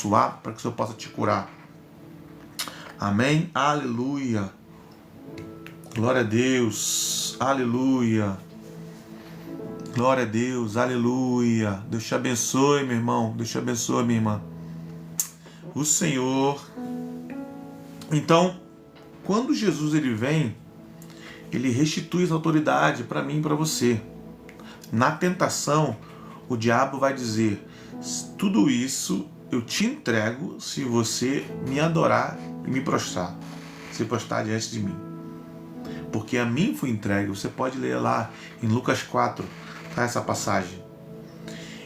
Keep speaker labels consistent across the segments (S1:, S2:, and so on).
S1: para que o Senhor possa te curar. Amém? Aleluia. Glória a Deus. Aleluia. Glória a Deus. Aleluia. Deus te abençoe, meu irmão. Deus te abençoe, minha irmã. O Senhor. Então, quando Jesus ele vem, ele restitui essa autoridade para mim e para você. Na tentação, o diabo vai dizer: tudo isso eu te entrego se você me adorar e me prostrar, se prostrar diante de mim. Porque a mim foi entregue. Você pode ler lá em Lucas 4, tá, essa passagem.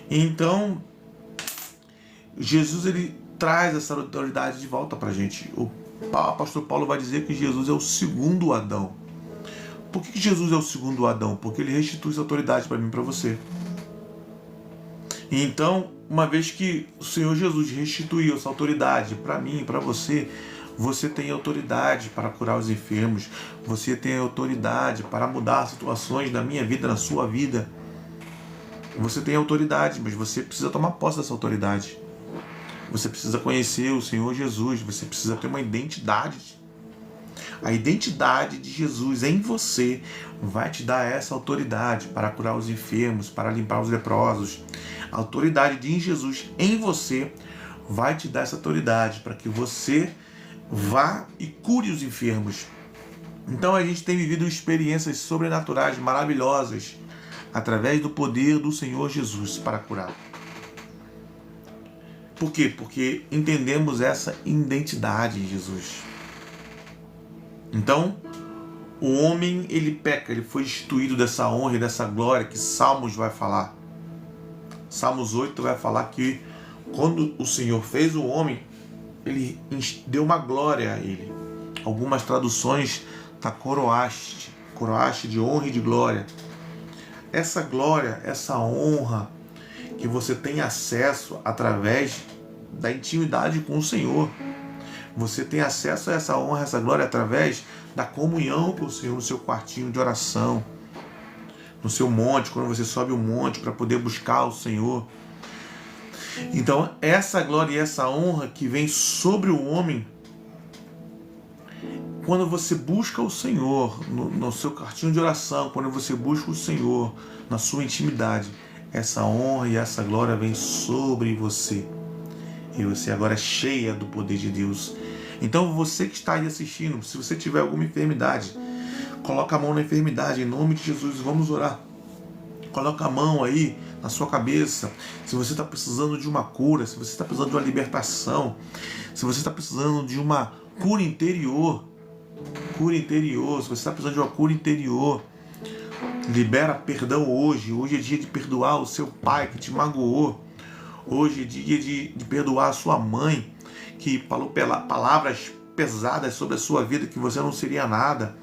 S1: Então, Jesus ele traz essa autoridade de volta para a gente. O apóstolo Paulo vai dizer que Jesus é o segundo Adão. Por que Jesus é o segundo Adão? Porque ele restitui essa autoridade para mim e para você. Então, uma vez que o Senhor Jesus restituiu essa autoridade para mim e para você, você tem autoridade para curar os enfermos, você tem autoridade para mudar situações na minha vida, na sua vida. Você tem autoridade, mas você precisa tomar posse dessa autoridade. Você precisa conhecer o Senhor Jesus, você precisa ter uma identidade. A identidade de Jesus em você vai te dar essa autoridade para curar os enfermos, para limpar os leprosos. A autoridade de Jesus em você vai te dar essa autoridade para que você vá e cure os enfermos. Então a gente tem vivido experiências sobrenaturais maravilhosas através do poder do Senhor Jesus para curar. Por quê? Porque entendemos essa identidade em Jesus. Então, o homem, ele peca, ele foi destituído dessa honra e dessa glória que Salmos vai falar. Salmos 8 vai falar que quando o Senhor fez o homem, ele deu uma glória a ele. Algumas traduções tá coroaste de honra e de glória. Essa glória, essa honra que você tem acesso através da intimidade com o Senhor. Você tem acesso a essa honra, a essa glória através da comunhão com o Senhor no seu quartinho de oração, no seu monte, quando você sobe o monte para poder buscar o Senhor. Então, essa glória e essa honra que vem sobre o homem, quando você busca o Senhor no seu quartinho de oração, quando você busca o Senhor na sua intimidade, essa honra e essa glória vem sobre você. E você agora é cheia do poder de Deus. Então você que está aí assistindo, se você tiver alguma enfermidade, coloca a mão na enfermidade, em nome de Jesus, vamos orar. Coloca a mão aí na sua cabeça. Se você está precisando de uma cura, se você está precisando de uma libertação, se você está precisando de uma cura interior, se você está precisando de uma cura interior, libera perdão hoje. Hoje é dia de perdoar o seu pai que te magoou. Hoje é dia de perdoar a sua mãe, que falou palavras pesadas sobre a sua vida, que você não seria nada.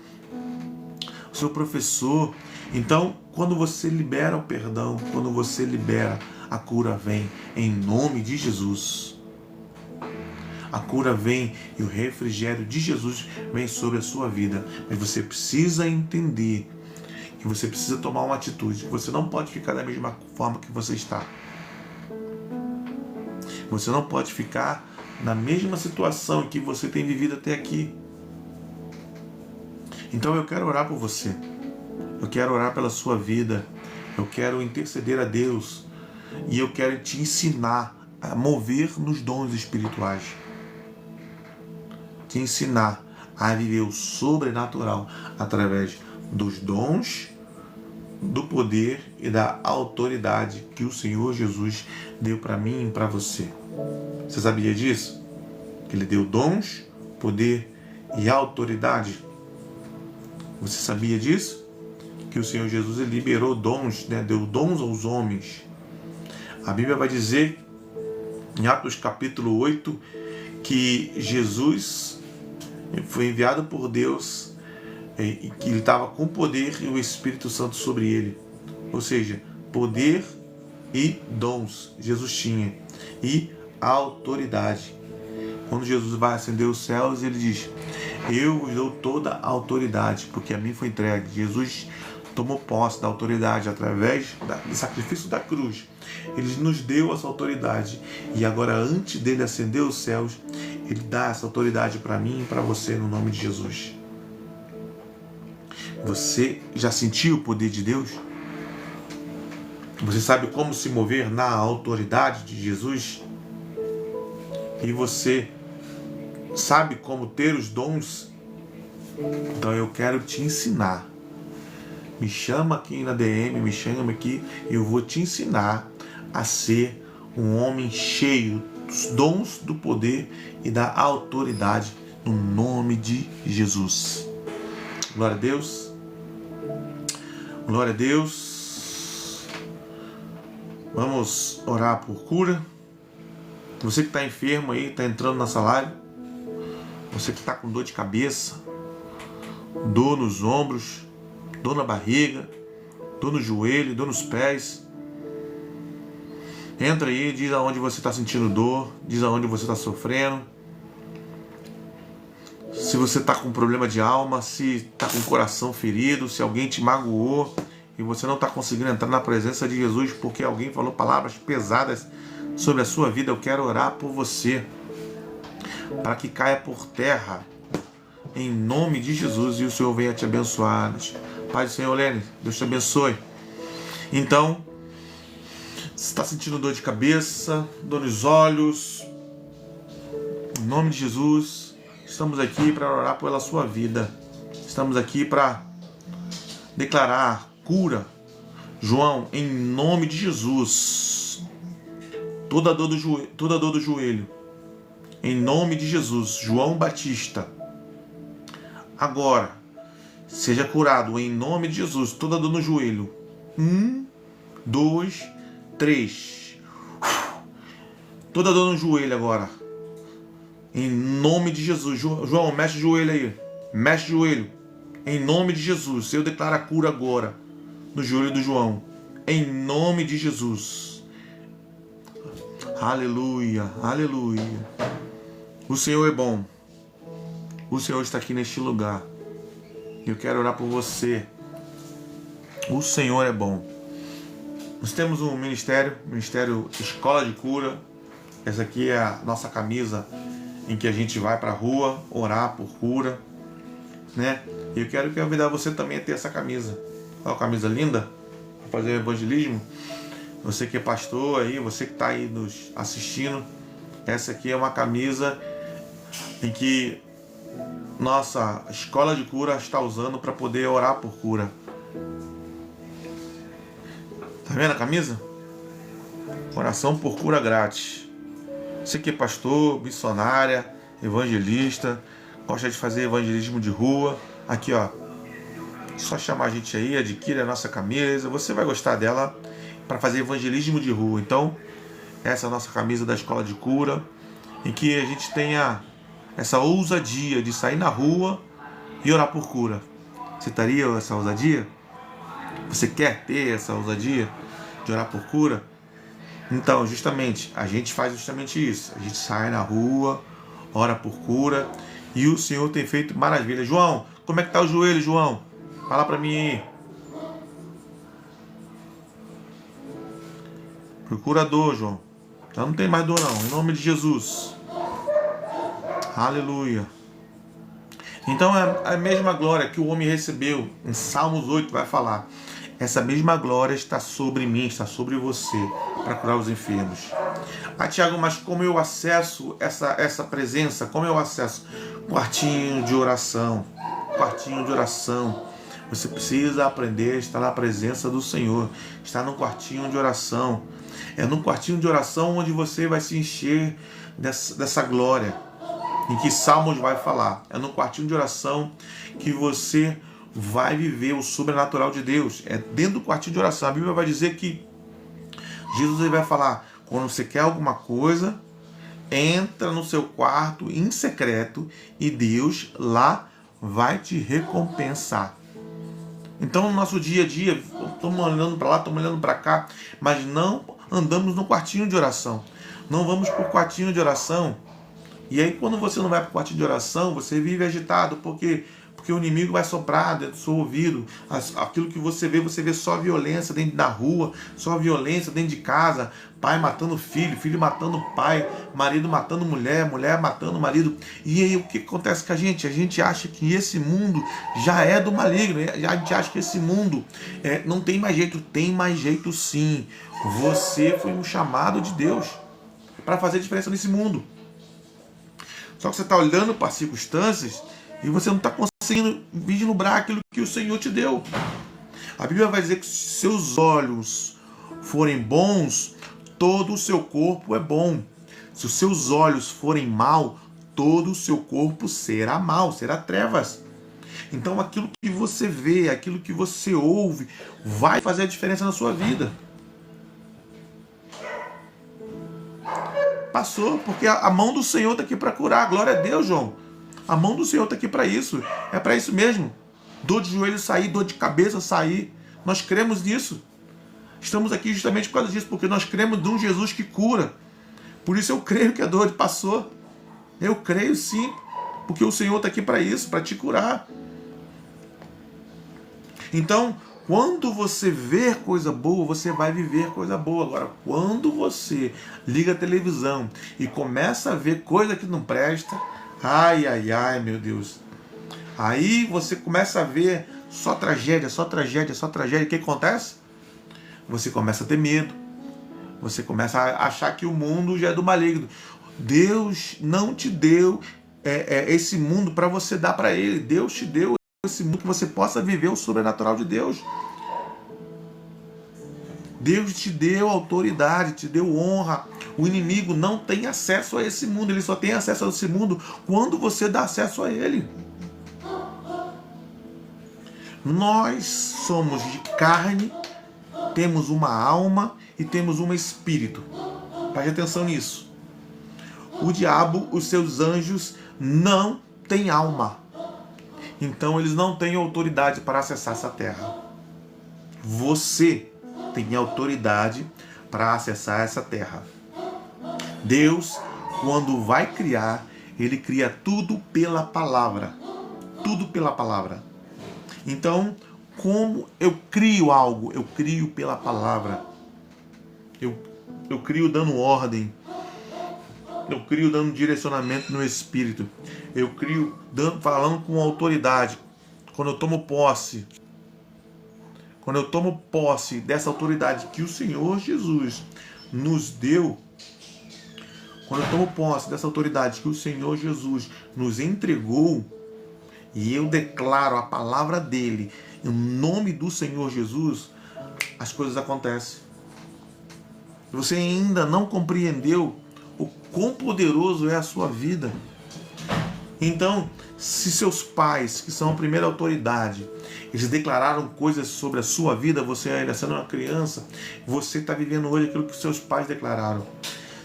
S1: O seu professor. Então, quando você libera o perdão, quando você libera, a cura vem em nome de Jesus. A cura vem e o refrigério de Jesus vem sobre a sua vida. Mas você precisa entender que você precisa tomar uma atitude. Você não pode ficar da mesma forma que você está. Você não pode ficar na mesma situação que você tem vivido até aqui. Então eu quero orar por você. Eu quero orar pela sua vida. Eu quero interceder a Deus. E eu quero te ensinar a mover nos dons espirituais. Te ensinar a viver o sobrenatural através dos dons, do poder e da autoridade que o Senhor Jesus deu para mim e para você. Você sabia disso? Que Ele deu dons, poder e autoridade. Você sabia disso? Que o Senhor Jesus ele liberou dons, deu dons aos homens. A Bíblia vai dizer, em Atos capítulo 8, que Jesus foi enviado por Deus e que ele estava com poder e o Espírito Santo sobre ele. Ou seja, poder e dons Jesus tinha. E autoridade. Quando Jesus vai ascender os céus, ele diz: eu vos dou toda a autoridade, porque a mim foi entregue. Jesus tomou posse da autoridade através do sacrifício da cruz. Ele nos deu essa autoridade. E agora, antes dele ascender os céus, ele dá essa autoridade para mim e para você, no nome de Jesus. Você já sentiu o poder de Deus? Você sabe como se mover na autoridade de Jesus? E você sabe como ter os dons? Então eu quero te ensinar. Me chama aqui na DM, me chama aqui, e eu vou te ensinar a ser um homem cheio dos dons, do poder e da autoridade, no nome de Jesus. Glória a Deus. Glória a Deus. Vamos orar por cura. Você que está enfermo aí, está entrando nessa live. Você que está com dor de cabeça, dor nos ombros, dor na barriga, dor no joelho, dor nos pés. Entra aí, diz aonde você está sentindo dor, diz aonde você está sofrendo. Se você está com problema de alma, se está com o coração ferido, se alguém te magoou e você não está conseguindo entrar na presença de Jesus porque alguém falou palavras pesadas sobre a sua vida, eu quero orar por você, para que caia por terra, em nome de Jesus, e o Senhor venha te abençoar. Pai do Senhor, Lene, Deus te abençoe. Então, se está sentindo dor de cabeça, dor nos olhos, em nome de Jesus, estamos aqui para orar pela sua vida. Estamos aqui para declarar cura. João, em nome de Jesus, toda dor do joelho, em nome de Jesus, João Batista, agora, seja curado em nome de Jesus, toda dor no joelho. 1, 2, 3. Toda dor no joelho agora. Em nome de Jesus. João, mexe o joelho aí. Mexe o joelho. Em nome de Jesus. Eu declaro a cura agora no joelho do João. Em nome de Jesus. Aleluia. Aleluia. O Senhor é bom. O Senhor está aqui neste lugar. Eu quero orar por você. O Senhor é bom. Nós temos um ministério Escola de Cura. Essa aqui é a nossa camisa em que a gente vai para a rua orar por cura, né? E eu quero convidar você também a ter essa camisa. Olha a camisa linda, para fazer evangelismo. Você que é pastor aí, você que está aí nos assistindo, essa aqui é uma camisa em que nossa Escola de Cura está usando para poder orar por cura. Tá vendo a camisa? Oração por cura grátis. Você que é pastor, missionária, evangelista, gosta de fazer evangelismo de rua, aqui ó, só chamar a gente aí, adquire a nossa camisa, você vai gostar dela para fazer evangelismo de rua. Então, essa é a nossa camisa da Escola de Cura, em que a gente tenha essa ousadia de sair na rua e orar por cura. Você teria essa ousadia? Você quer ter essa ousadia de orar por cura? Então, justamente, a gente faz justamente isso. A gente sai na rua, ora por cura, e o Senhor tem feito maravilha. João, como é que tá o joelho, João? Fala para mim aí. Procura dor, João. Já não tem mais dor não, em nome de Jesus. Aleluia. Então é a mesma glória que o homem recebeu, em Salmos 8 vai falar. Essa mesma glória está sobre mim, está sobre você, para curar os enfermos. Ah, Tiago, mas como eu acesso essa presença? Como eu acesso? Quartinho de oração. Quartinho de oração. Você precisa aprender a estar na presença do Senhor. Estar no quartinho de oração. É no quartinho de oração onde você vai se encher dessa glória, em que Salmos vai falar. É no quartinho de oração que você vai viver o sobrenatural de Deus. É dentro do quartinho de oração. A Bíblia vai dizer que Jesus vai falar, quando você quer alguma coisa, entra no seu quarto em secreto e Deus lá vai te recompensar. Então no nosso dia a dia, estamos olhando para lá, estamos olhando para cá, mas não andamos no quartinho de oração. Não vamos para o quartinho de oração. E aí quando você não vai para o quartinho de oração, você vive agitado. Por quê? Porque o inimigo vai soprar dentro do seu ouvido. Aquilo que você vê só violência dentro da rua, só violência dentro de casa, pai matando filho, filho matando pai, marido matando mulher, mulher matando marido. E aí o que acontece com a gente? A gente acha que esse mundo já é do maligno, a gente acha que esse mundo não tem mais jeito. Tem mais jeito sim. Você foi um chamado de Deus para fazer diferença nesse mundo. Só que você está olhando para as circunstâncias e você não está conseguindo vislumbrar aquilo que o Senhor te deu. A Bíblia vai dizer que se seus olhos forem bons, todo o seu corpo é bom. Se os seus olhos forem mal, todo o seu corpo será mal, será trevas. Então aquilo que você vê, aquilo que você ouve, vai fazer a diferença na sua vida. Passou, porque a mão do Senhor está aqui para curar. Glória a Deus, João. A mão do Senhor está aqui para isso. É para isso mesmo. Dor de joelho sair, dor de cabeça sair. Nós cremos nisso. Estamos aqui justamente por causa disso, porque nós cremos de um Jesus que cura. Por isso eu creio que a dor passou. Eu creio sim, porque o Senhor está aqui para isso, para te curar. Então, quando você ver coisa boa, você vai viver coisa boa. Agora, quando você liga a televisão e começa a ver coisa que não presta, ai, ai, ai, meu Deus. Aí você começa a ver só tragédia, só tragédia, só tragédia. O que acontece? Você começa a ter medo. Você começa a achar que o mundo já é do maligno. Deus não te deu esse mundo para você dar para Ele. Deus te deu esse mundo que você possa viver o sobrenatural de Deus. Deus te deu autoridade, te deu honra. O inimigo não tem acesso a esse mundo. Ele só tem acesso a esse mundo quando você dá acesso a ele. Nós somos de carne, temos uma alma e temos um espírito. Preste atenção nisso. O diabo, os seus anjos, não têm alma. Então eles não têm autoridade para acessar essa terra. Você tem autoridade para acessar essa terra. Deus, quando vai criar, Ele cria tudo pela palavra. Tudo pela palavra. Então, como eu crio algo? Eu crio pela palavra. Eu crio dando ordem. Eu crio dando direcionamento no Espírito. Eu crio falando com autoridade. Quando eu tomo posse. Quando eu tomo posse dessa autoridade que o Senhor Jesus nos deu. Quando eu tomo posse dessa autoridade que o Senhor Jesus nos entregou. E eu declaro a palavra dele. Em nome do Senhor Jesus. As coisas acontecem. Você ainda não compreendeu o quão poderoso é a sua vida. Então, se seus pais, que são a primeira autoridade, eles declararam coisas sobre a sua vida, você ainda sendo uma criança, você está vivendo hoje aquilo que seus pais declararam.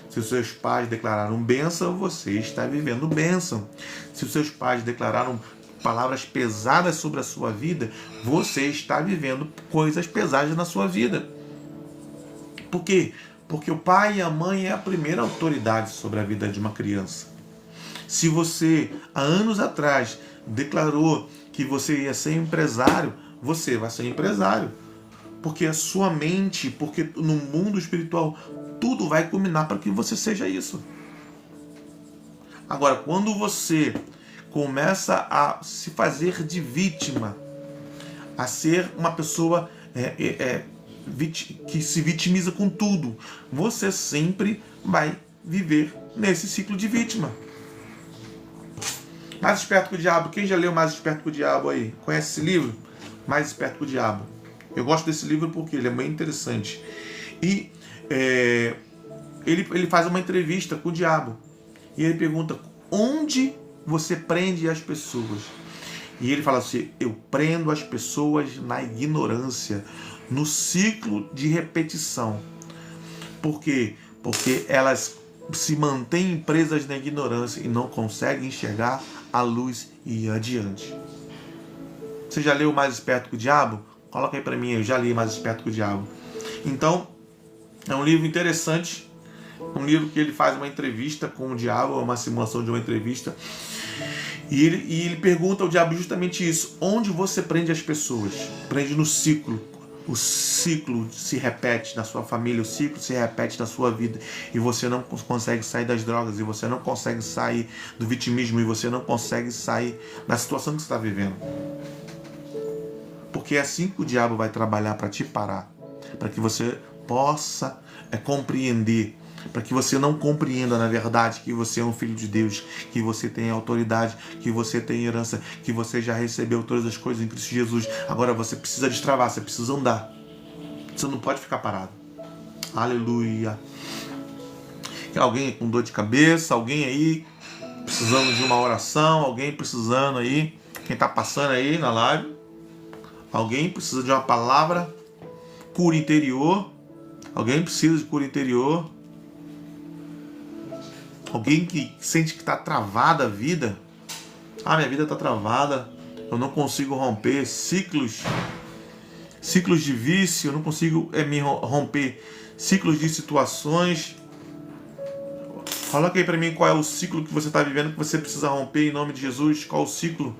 S1: Se os seus pais declararam bênção, você está vivendo bênção. Se os seus pais declararam palavras pesadas sobre a sua vida, você está vivendo coisas pesadas na sua vida. Por quê? Porque o pai e a mãe é a primeira autoridade sobre a vida de uma criança. Se você, há anos atrás, declarou que você ia ser empresário, você vai ser empresário. Porque a sua mente, porque no mundo espiritual, tudo vai culminar para que você seja isso. Agora, quando você começa a se fazer de vítima, a ser uma pessoa que se vitimiza com tudo, você sempre vai viver nesse ciclo de vítima. Mais Esperto que o Diabo. Quem já leu Mais Esperto que o Diabo aí? Conhece esse livro? Mais Esperto que o Diabo. Eu gosto desse livro porque ele é bem interessante. E ele faz uma entrevista com o diabo. E ele pergunta, onde você prende as pessoas? E ele fala assim, eu prendo as pessoas na ignorância, no ciclo de repetição. Por quê? Porque elas se mantêm presas na ignorância e não conseguem enxergar a luz e ir adiante. Você já leu Mais Esperto que o Diabo? Coloca aí para mim, eu já li Mais Esperto que o Diabo. Então, é um livro interessante, um livro que ele faz uma entrevista com o diabo, uma simulação de uma entrevista, E ele pergunta ao diabo justamente isso: onde você prende as pessoas? Prende no ciclo. O ciclo se repete na sua família, o ciclo se repete na sua vida, e você não consegue sair das drogas, e você não consegue sair do vitimismo, e você não consegue sair da situação que você está vivendo. Porque é assim que o diabo vai trabalhar para te parar, para que você possa compreender, para que você não compreenda, na verdade, que você é um filho de Deus, que você tem autoridade, que você tem herança, que você já recebeu todas as coisas em Cristo Jesus. Agora você precisa destravar, você precisa andar. Você não pode ficar parado. Aleluia. Alguém com dor de cabeça, alguém aí precisando de uma oração, alguém precisando aí, quem está passando aí na live, alguém precisa de uma palavra, cura interior, alguém precisa de cura interior. Alguém que sente que está travada a vida. Minha vida está travada. Eu não consigo romper ciclos de vício. Eu não consigo me romper ciclos de situações. Coloca aí para mim qual é o ciclo que você está vivendo, que você precisa romper em nome de Jesus. Qual o ciclo?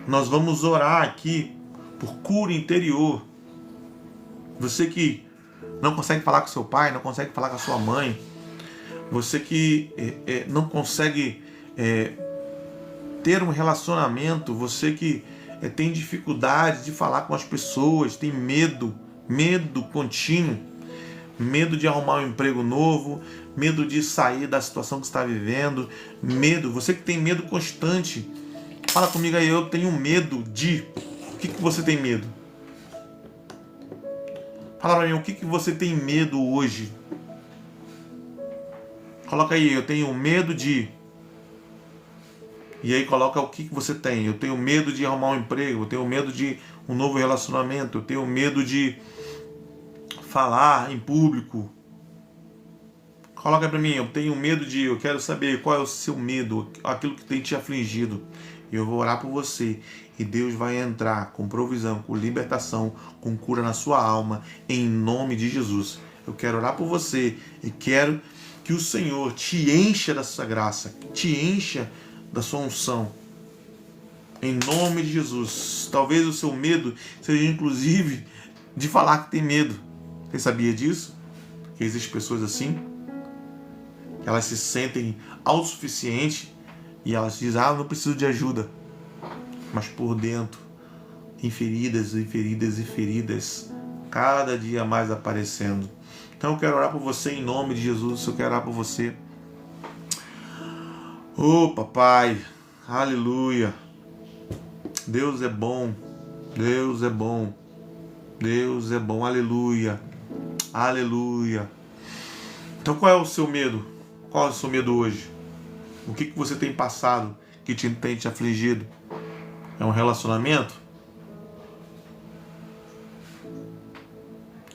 S1: Nós vamos orar aqui por cura interior. Você que não consegue falar com seu pai, não consegue falar com a sua mãe, você que não consegue ter um relacionamento, você que tem dificuldade de falar com as pessoas, tem medo contínuo, medo de arrumar um emprego novo, medo de sair da situação que está vivendo, você que tem medo constante, fala comigo aí, eu tenho medo de... O que você tem medo? Fala para mim, o que você tem medo hoje? Coloca aí, eu tenho medo de... E aí coloca o que você tem. Eu tenho medo de arrumar um emprego, eu tenho medo de um novo relacionamento, eu tenho medo de falar em público. Coloca para mim, eu tenho medo de... Eu quero saber qual é o seu medo, aquilo que tem te afligido. E eu vou orar por você. E Deus vai entrar com provisão, com libertação, com cura na sua alma, em nome de Jesus. Eu quero orar por você e quero que o Senhor te encha da sua graça, te encha da sua unção. Em nome de Jesus. Talvez o seu medo seja inclusive de falar que tem medo. Você sabia disso? Que existem pessoas assim? Que elas se sentem autossuficientes e elas dizem, não preciso de ajuda. Mas por dentro, em feridas e feridas e feridas, cada dia mais aparecendo. Então eu quero orar por você em nome de Jesus. Eu quero orar por você. Papai, aleluia. Deus é bom, Deus é bom, Deus é bom, aleluia, aleluia. Então qual é o seu medo? Qual é o seu medo hoje? O que você tem passado que tem te afligido? É um relacionamento?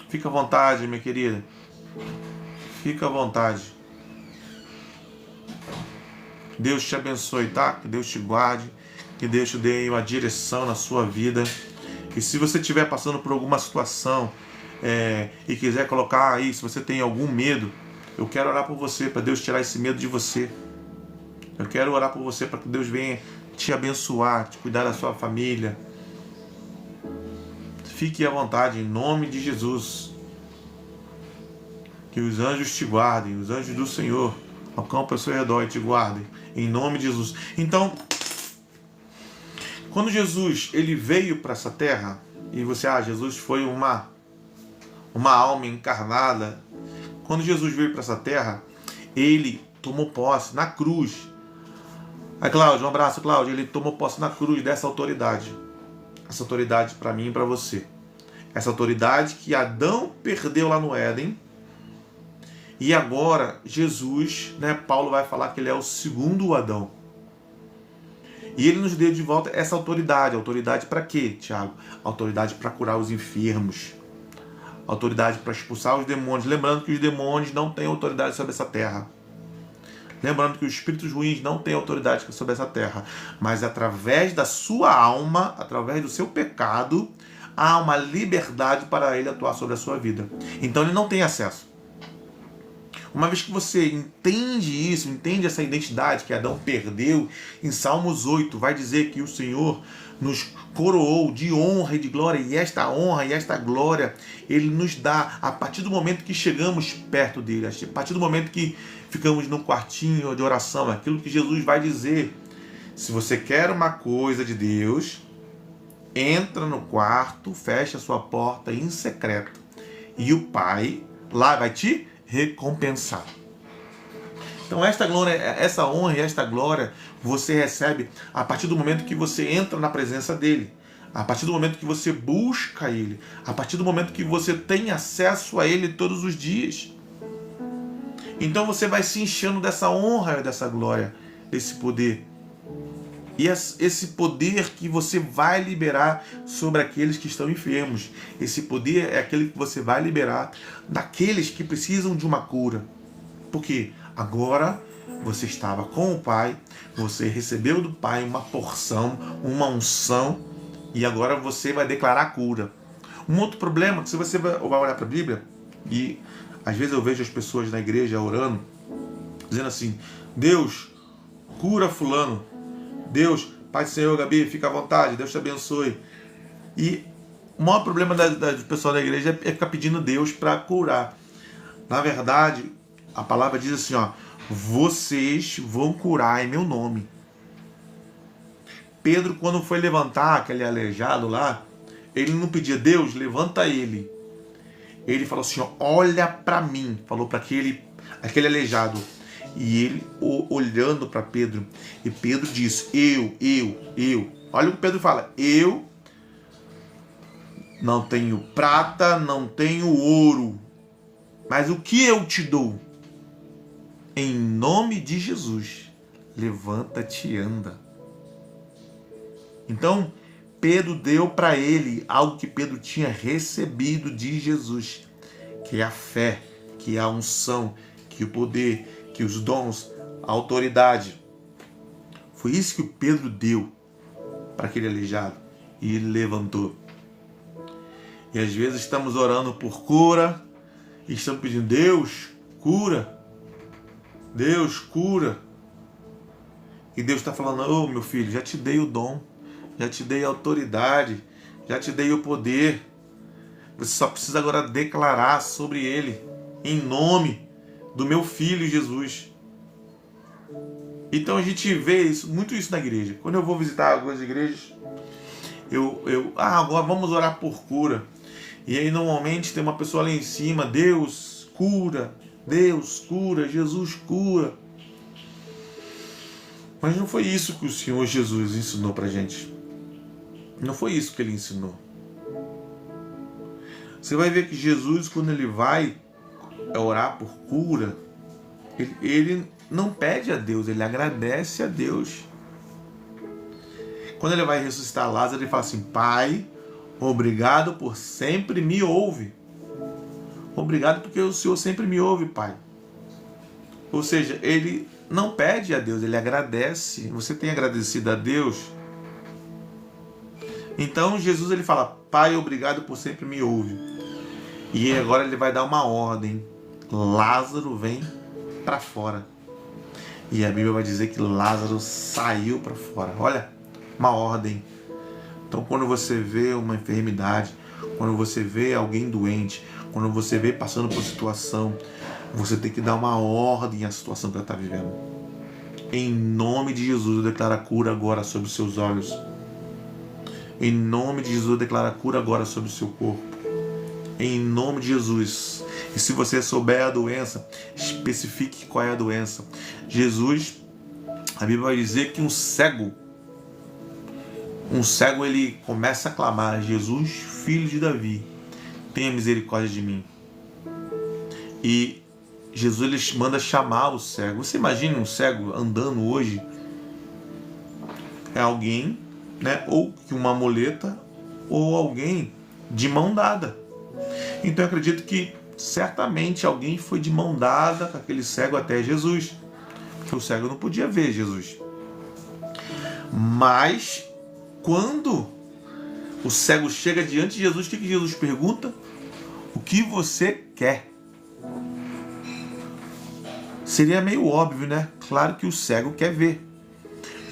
S1: Fica à vontade, minha querida. Fica à vontade. Deus te abençoe, tá? Que Deus te guarde. Que Deus te dê uma direção na sua vida. E se você estiver passando por alguma situação e quiser colocar aí, se você tem algum medo, eu quero orar por você, para Deus tirar esse medo de você. Eu quero orar por você para que Deus venha te abençoar, te cuidar da sua família. Fique à vontade, em nome de Jesus. Que os anjos te guardem, os anjos do Senhor acampam ao seu redor e te guardem, em nome de Jesus. Então, quando Jesus ele veio para essa terra, e você, Jesus foi uma alma encarnada. Quando Jesus veio para essa terra, ele tomou posse na cruz. Aí, Cláudio, um abraço, Cláudio. Ele tomou posse na cruz dessa autoridade. Essa autoridade para mim e para você. Essa autoridade que Adão perdeu lá no Éden. E agora, Jesus, Paulo vai falar que ele é o segundo Adão. E ele nos deu de volta essa autoridade. Autoridade para quê, Tiago? Autoridade para curar os enfermos. Autoridade para expulsar os demônios. Lembrando que os demônios não têm autoridade sobre essa terra. Lembrando que os espíritos ruins não têm autoridade sobre essa terra. Mas através da sua alma, através do seu pecado, há uma liberdade para ele atuar sobre a sua vida. Então ele não tem acesso. Uma vez que você entende isso, entende essa identidade que Adão perdeu, em Salmos 8 vai dizer que o Senhor nos coroou de honra e de glória, e esta honra e esta glória Ele nos dá a partir do momento que chegamos perto dele, a partir do momento que ficamos num quartinho de oração, aquilo que Jesus vai dizer. Se você quer uma coisa de Deus, entra no quarto, fecha a sua porta em secreto, e o Pai lá vai te recompensar. Então esta glória, essa honra e esta glória você recebe a partir do momento que você entra na presença dele, a partir do momento que você busca ele, a partir do momento que você tem acesso a ele todos os dias. Então você vai se enchendo dessa honra e dessa glória, desse poder. E esse poder que você vai liberar sobre aqueles que estão enfermos. Esse poder é aquele que você vai liberar daqueles que precisam de uma cura. Porque agora você estava com o Pai, você recebeu do Pai uma porção, uma unção, e agora você vai declarar cura. Um outro problema, que se você vai olhar para a Bíblia, e às vezes eu vejo as pessoas na igreja orando, dizendo assim: Deus, cura fulano. Deus, Pai do Senhor, Gabi, fica à vontade, Deus te abençoe. E o maior problema do pessoal da igreja é ficar pedindo Deus para curar. Na verdade, a palavra diz assim, ó: vocês vão curar em meu nome. Pedro, quando foi levantar aquele aleijado lá, ele não pedia: Deus, levanta ele. Ele falou assim, ó: olha para mim. Falou para aquele aleijado. E ele olhando para Pedro, e Pedro disse: eu. Olha o que Pedro fala: eu não tenho prata, não tenho ouro, mas o que eu te dou? Em nome de Jesus, levanta-te e anda. Então, Pedro deu para ele algo que Pedro tinha recebido de Jesus, que é a fé, que é a unção, que o poder, que os dons, a autoridade. Foi isso que o Pedro deu para aquele aleijado, e ele levantou. E às vezes estamos orando por cura, e estamos pedindo: Deus, cura. Deus, cura. E Deus está falando: ô meu filho, já te dei o dom, já te dei a autoridade, já te dei o poder. Você só precisa agora declarar sobre ele, em nome do meu filho Jesus. Então a gente vê muito isso na igreja. Quando eu vou visitar algumas igrejas, agora vamos orar por cura. E aí normalmente tem uma pessoa lá em cima: Deus cura, Jesus cura. Mas não foi isso que o Senhor Jesus ensinou pra gente. Não foi isso que ele ensinou. Você vai ver que Jesus, quando ele vai orar por cura, ele não pede a Deus, ele agradece a Deus. Quando ele vai ressuscitar Lázaro, ele fala assim: Pai, obrigado por sempre me ouvir. Obrigado porque o Senhor sempre me ouve, Pai. Ou seja, ele não pede a Deus, ele agradece. Você tem agradecido a Deus? Então Jesus, ele fala: Pai, obrigado por sempre me ouvir. E agora ele vai dar uma ordem: Lázaro, vem para fora. E a Bíblia vai dizer que Lázaro saiu para fora. Olha, uma ordem. Então quando você vê uma enfermidade, quando você vê alguém doente, quando você vê passando por situação, você tem que dar uma ordem à situação que ela está vivendo. Em nome de Jesus, eu declaro a cura agora sobre os seus olhos. Em nome de Jesus, eu declaro a cura agora sobre o seu corpo. Em nome de Jesus. E se você souber a doença, especifique qual é a doença. Jesus, a Bíblia vai dizer que um cego ele começa a clamar: Jesus, filho de Davi, tenha misericórdia de mim. E Jesus, ele manda chamar o cego. Você imagina um cego andando hoje? É alguém, né, ou com uma muleta, ou alguém de mão dada. Então eu acredito que certamente alguém foi de mão dada com aquele cego até Jesus, porque o cego não podia ver Jesus. Mas quando o cego chega diante de Jesus, o que Jesus pergunta? O que você quer? Seria meio óbvio, né? Claro que o cego quer ver.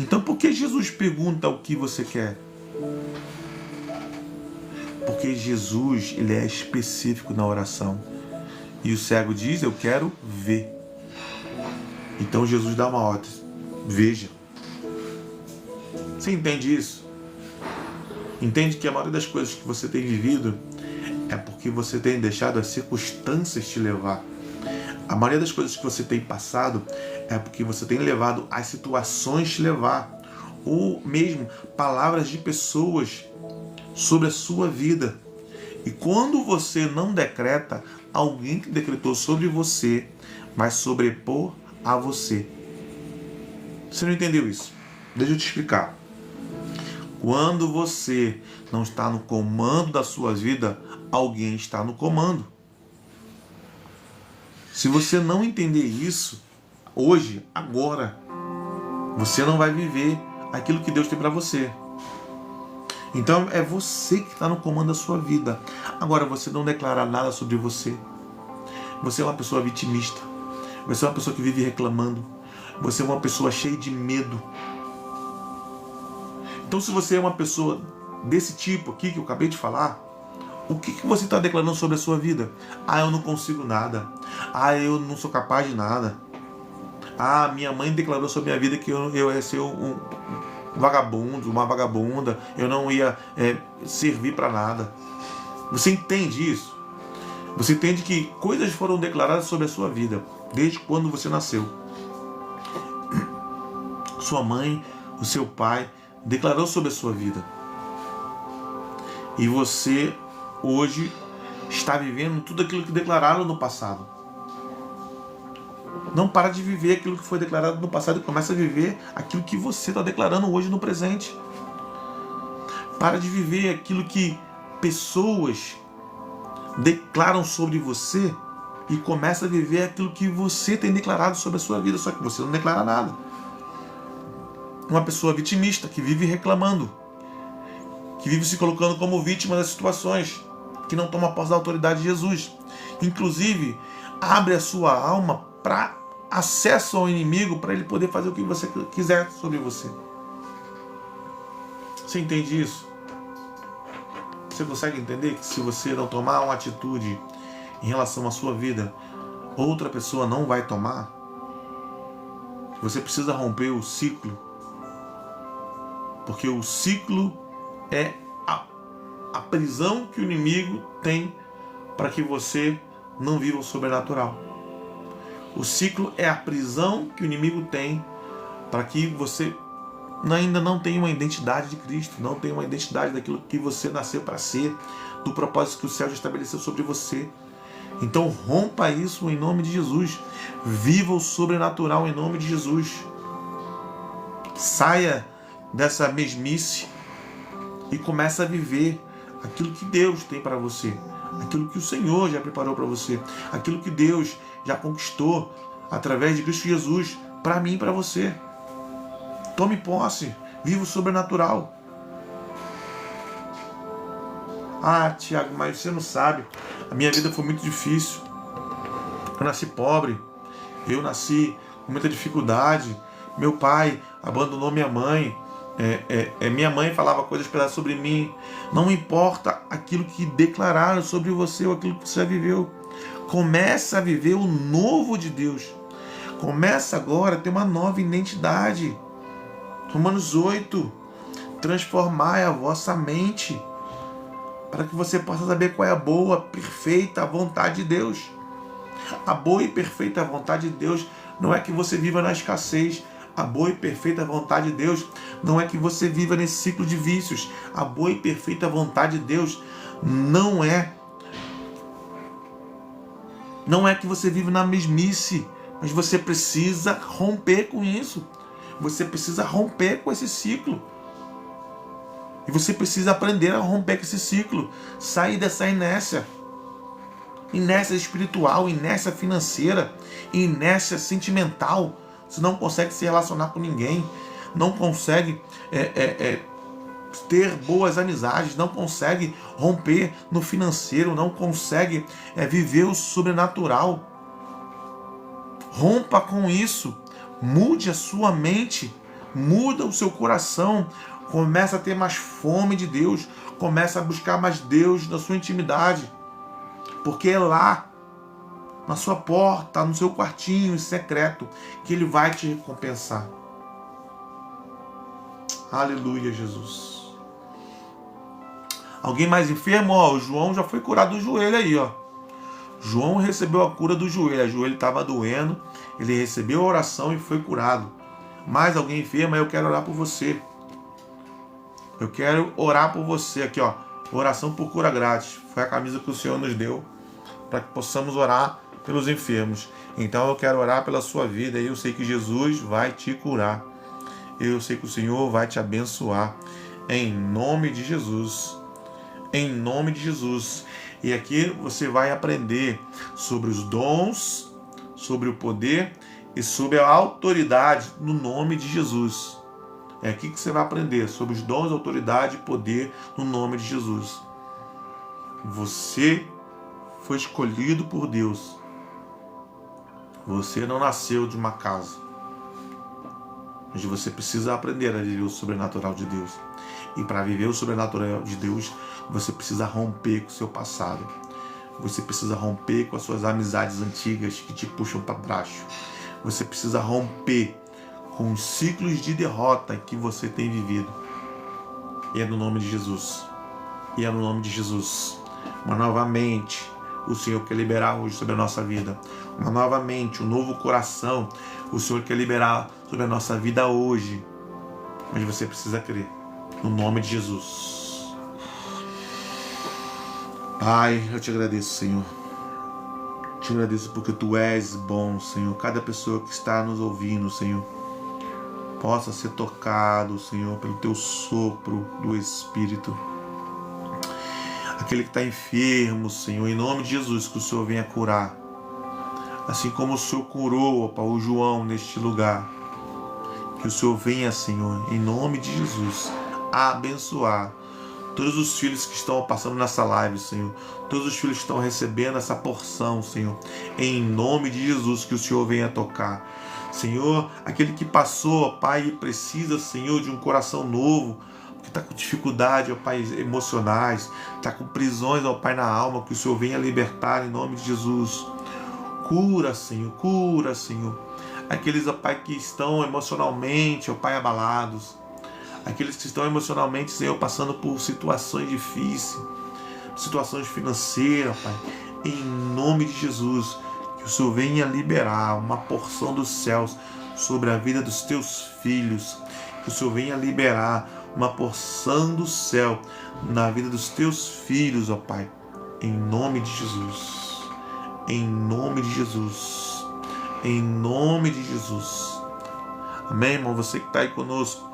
S1: Então por que Jesus pergunta o que você quer? Porque Jesus, ele é específico na oração. E o cego diz, eu quero ver. Então Jesus dá uma ordem. Veja. Você entende isso? Entende que a maioria das coisas que você tem vivido é porque você tem deixado as circunstâncias te levar. A maioria das coisas que você tem passado é porque você tem levado as situações te levar. Ou mesmo palavras de pessoas sobre a sua vida. E quando você não decreta, alguém que decretou sobre você vai sobrepor a você. Você não entendeu isso? Deixa eu te explicar. Quando você não está no comando da sua vida, alguém está no comando. Se você não entender isso, hoje, agora, você não vai viver aquilo que Deus tem para você. Então é você que está no comando da sua vida. Agora, você não declara nada sobre você. Você é uma pessoa vitimista. Você é uma pessoa que vive reclamando. Você é uma pessoa cheia de medo. Então, se você é uma pessoa desse tipo aqui que eu acabei de falar, o que você está declarando sobre a sua vida? Ah, eu não consigo nada. Ah, eu não sou capaz de nada. Ah, minha mãe declarou sobre a minha vida que eu ia ser um vagabundo, uma vagabunda. Eu não ia servir para nada. Você entende isso? Você entende que coisas foram declaradas sobre a sua vida desde quando você nasceu. Sua mãe, o seu pai declarou sobre a sua vida. E você hoje está vivendo tudo aquilo que declararam no passado. Não para de viver aquilo que foi declarado no passado e começa a viver aquilo que você está declarando hoje no presente. Para de viver aquilo que pessoas declaram sobre você e começa a viver aquilo que você tem declarado sobre a sua vida, só que você não declara nada. Uma pessoa vitimista que vive reclamando, que vive se colocando como vítima das situações, que não toma posse da autoridade de Jesus. Inclusive, abre a sua alma para acesso ao inimigo, para ele poder fazer o que você quiser sobre você. Você entende isso? Você consegue entender que se você não tomar uma atitude em relação à sua vida, outra pessoa não vai tomar? Você precisa romper o ciclo. Porque o ciclo é a prisão que o inimigo tem para que você não viva o sobrenatural. O ciclo é a prisão que o inimigo tem para que você ainda não tenha uma identidade de Cristo, não tenha uma identidade daquilo que você nasceu para ser, do propósito que o céu já estabeleceu sobre você. Então rompa isso em nome de Jesus. Viva o sobrenatural em nome de Jesus. Saia dessa mesmice e começa a viver aquilo que Deus tem para você, aquilo que o Senhor já preparou para você, aquilo que Deus já conquistou através de Cristo Jesus para mim e para você. Tome posse, viva o sobrenatural. Ah, Tiago, mas você não sabe, a minha vida foi muito difícil. Eu nasci pobre, eu nasci com muita dificuldade, meu pai abandonou minha mãe, minha mãe falava coisas pesadas sobre mim. Não importa aquilo que declararam sobre você ou aquilo que você já viveu. Começa a viver o novo de Deus. Começa agora a ter uma nova identidade. Romanos 8. Transformai a vossa mente para que você possa saber qual é a boa, perfeita vontade de Deus. A boa e perfeita vontade de Deus não é que você viva na escassez. A boa e perfeita vontade de Deus não é que você viva nesse ciclo de vícios. A boa e perfeita vontade de Deus não é que você viva na mesmice, mas você precisa romper com isso. Você precisa romper com esse ciclo. E você precisa aprender a romper com esse ciclo. Sair dessa inércia. Inércia espiritual, inércia financeira, inércia sentimental. Você não consegue se relacionar com ninguém. Não consegue ter boas amizades. Não consegue romper no financeiro. Não consegue viver o sobrenatural. Rompa com isso. Mude a sua mente. Muda o seu coração. Começa a ter mais fome de Deus. Começa a buscar mais Deus na sua intimidade. Porque é lá, na sua porta, no seu quartinho em secreto, que Ele vai te recompensar. Aleluia, Jesus. Alguém mais enfermo? Ó, o João já foi curado do joelho aí, ó. João recebeu a cura do joelho. O joelho estava doendo. Ele recebeu a oração e foi curado. Mais alguém enfermo? Eu quero orar por você. Eu quero orar por você aqui, ó. Oração por cura grátis. Foi a camisa que o Senhor nos deu para que possamos orar pelos enfermos. Então eu quero orar pela sua vida e eu sei que Jesus vai te curar. Eu sei que o Senhor vai te abençoar. Em nome de Jesus. Em nome de Jesus. E aqui você vai aprender sobre os dons, sobre o poder e sobre a autoridade no nome de Jesus. É aqui que você vai aprender sobre os dons, autoridade e poder no nome de Jesus. Você foi escolhido por Deus. Você não nasceu de uma casa. Mas você precisa aprender a viver o sobrenatural de Deus. E para viver o sobrenatural de Deus, você precisa romper com o seu passado. Você precisa romper com as suas amizades antigas que te puxam para baixo. Você precisa romper com os ciclos de derrota que você tem vivido. E é no nome de Jesus. E é no nome de Jesus. Uma nova mente o Senhor quer liberar hoje sobre a nossa vida. Uma nova mente, um novo coração o Senhor quer liberar sobre a nossa vida hoje. Mas você precisa crer. No nome de Jesus. Pai, eu te agradeço, Senhor. Te agradeço porque Tu és bom, Senhor. Cada pessoa que está nos ouvindo, Senhor, possa ser tocado, Senhor, pelo Teu sopro do Espírito. Aquele que está enfermo, Senhor, em nome de Jesus, que o Senhor venha curar. Assim como o Senhor curou, Pai, o João neste lugar. Que o Senhor venha, Senhor, em nome de Jesus, abençoar todos os filhos que estão passando nessa live, Senhor. Todos os filhos que estão recebendo essa porção, Senhor. Em nome de Jesus, que o Senhor venha tocar. Senhor, aquele que passou, Pai, e precisa, Senhor, de um coração novo, que está com dificuldade, ó Pai, emocionais, está com prisões, ó Pai, na alma, que o Senhor venha libertar em nome de Jesus. Cura, Senhor, cura, Senhor. Aqueles, ó Pai, que estão emocionalmente, ó Pai, abalados. Aqueles que estão emocionalmente, Senhor, passando por situações difíceis, situações financeiras, Pai. Em nome de Jesus, que o Senhor venha liberar uma porção dos céus sobre a vida dos Teus filhos. Que o Senhor venha liberar uma porção do céu na vida dos Teus filhos, ó Pai. Em nome de Jesus. Em nome de Jesus. Em nome de Jesus. Amém, irmão? Você que está aí conosco,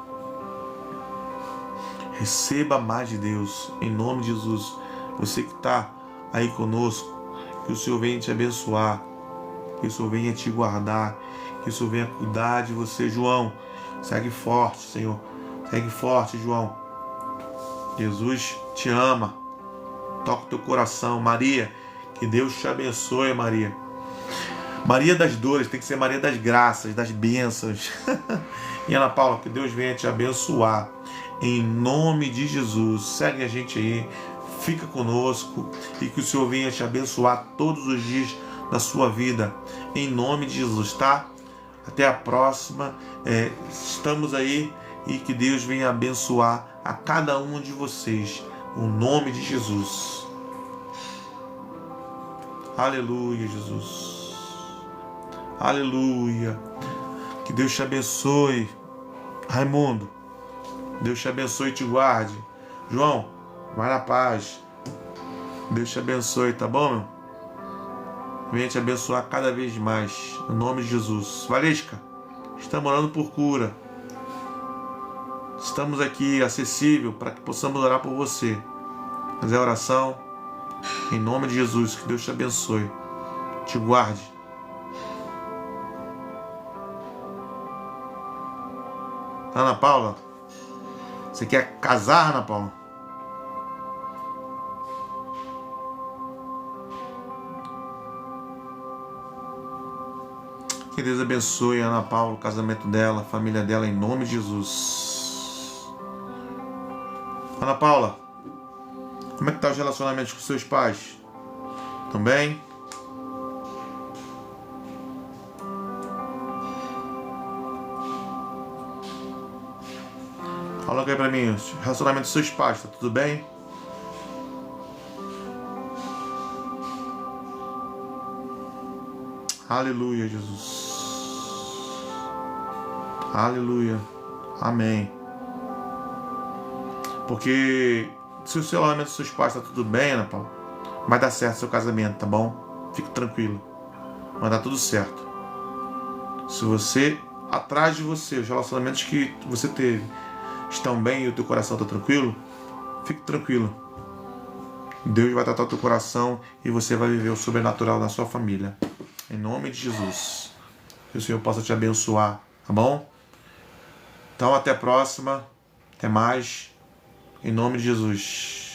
S1: receba mais de Deus, em nome de Jesus. Você que está aí conosco, que o Senhor venha te abençoar, que o Senhor venha te guardar, que o Senhor venha cuidar de você. João, segue forte, Senhor. Segue forte, João. Jesus te ama. Toca o teu coração. Maria, que Deus te abençoe, Maria. Maria das dores, tem que ser Maria das graças, das bênçãos. E Ana Paula, que Deus venha te abençoar. Em nome de Jesus. Segue a gente aí. Fica conosco. E que o Senhor venha te abençoar todos os dias da sua vida. Em nome de Jesus, tá? Até a próxima. Estamos aí. E que Deus venha abençoar a cada um de vocês. No nome de Jesus. Aleluia, Jesus. Aleluia. Que Deus te abençoe. Raimundo, Deus te abençoe e te guarde. João, vai na paz. Deus te abençoe, tá bom, meu? Venha te abençoar cada vez mais. Em nome de Jesus. Valesca, estamos orando por cura. Estamos aqui acessível para que possamos orar por você. Fazer a oração. Em nome de Jesus. Que Deus te abençoe. Te guarde. Ana Paula, você quer casar, Ana Paula? Que Deus abençoe a Ana Paula, o casamento dela, a família dela, em nome de Jesus. Ana Paula, como é que tá os relacionamentos com seus pais? Também? Fala aqui pra mim, o relacionamento com seus pais, tá tudo bem? Aleluia, Jesus. Aleluia. Amém. Porque se o seu relacionamento com seus pais tá tudo bem, Ana Paula, vai dar certo o seu casamento, tá bom? Fique tranquilo. Vai dar tudo certo. Se você, atrás de você, os relacionamentos que você teve estão bem e o teu coração está tranquilo, fique tranquilo. Deus vai tratar o teu coração e você vai viver o sobrenatural na sua família. Em nome de Jesus. Que o Senhor possa te abençoar, tá bom? Então até a próxima. Até mais. Em nome de Jesus.